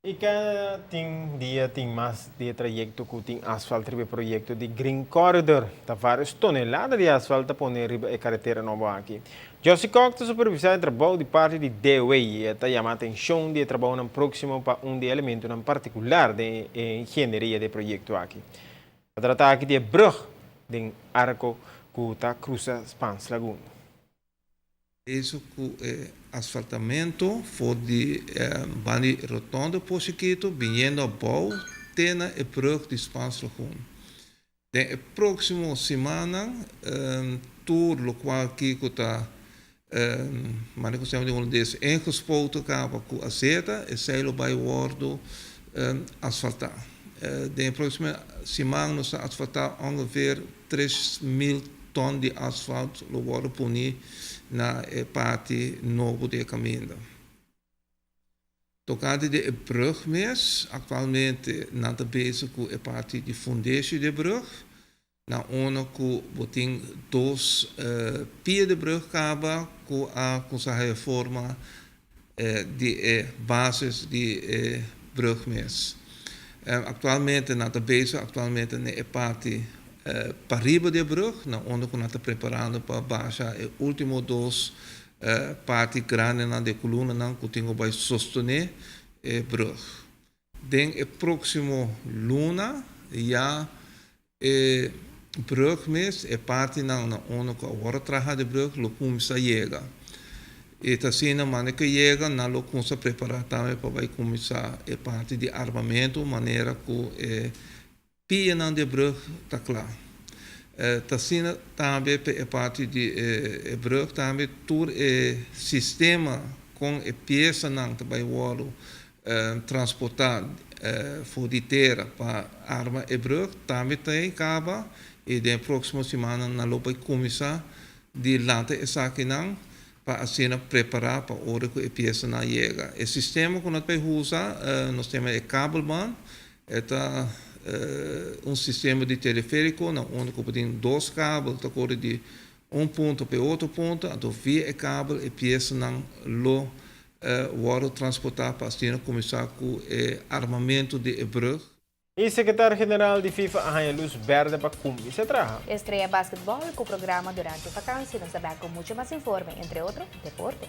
E cada dia tem mais de trajeto que tem asfalto ribe projeto de Green Corridor. Tá várias toneladas de asfalto para pôr ribe a carretera nova aqui. Josie Cox está supervisando o trabalho de parte de DWay e está chamando a atenção de trabalho no próximo para de elemento em particular de engenharia de projeto aqui. A tratar aqui de brug de arco que está cruza Spans Lagoon. Isso com asfaltamento for de bani rotonda por chiquito, vindo a bom, tem a brug de Spaanse Lagoon. De próxima semana, tour lo qual aqui que está, mas nós temos um desses ingespoten cabo com a seta e sai vai worden asfaltar. De próxima semana nós asfaltar ongeveer 3.000 ton de asfalto lo worden puni na parte novo de caminho. Tocante de brug mes, atualmente nós estamos bezig com a parte de fundatie de brug. Na ono que botem dois pies de brug caba com a reforma de bases de brug mes. Atualmente nós estamos bezig atualmente na parte para riba de brug, na onde nós estamos preparando para baixar os últimos dois partes grandes de coluna que temos para sostener a brug. Den o próximo luna já brug mes é parte na onde que agora trabalha de brug lo começa a chegar. E assim na maneira que chega, nós lo começa a preparar também para vai começar a parte de armamento, maneira que pia de brug está claro. Assim também a parte de brug também todo o sistema com a peça não vai transportar voor die terra para arma e brug também tem acaba e na próxima semana na lopa começar de lata essa aqui não para assim preparar para a hora que a peça não chega. O sistema que nós vai usar nós temos o cabelband um sistema de teleférico onde podemos dois cabos de ponto para outro ponto então via o cabo a peça não lo worden transportar para assim começar com o armamento de brug. E secretário-geral de FIFA arranha luz verde para cumprir esse trabalho. Estreia basquetebol com o programa durante a vacância. Não saber com muito mais informe, entre outros, deporte.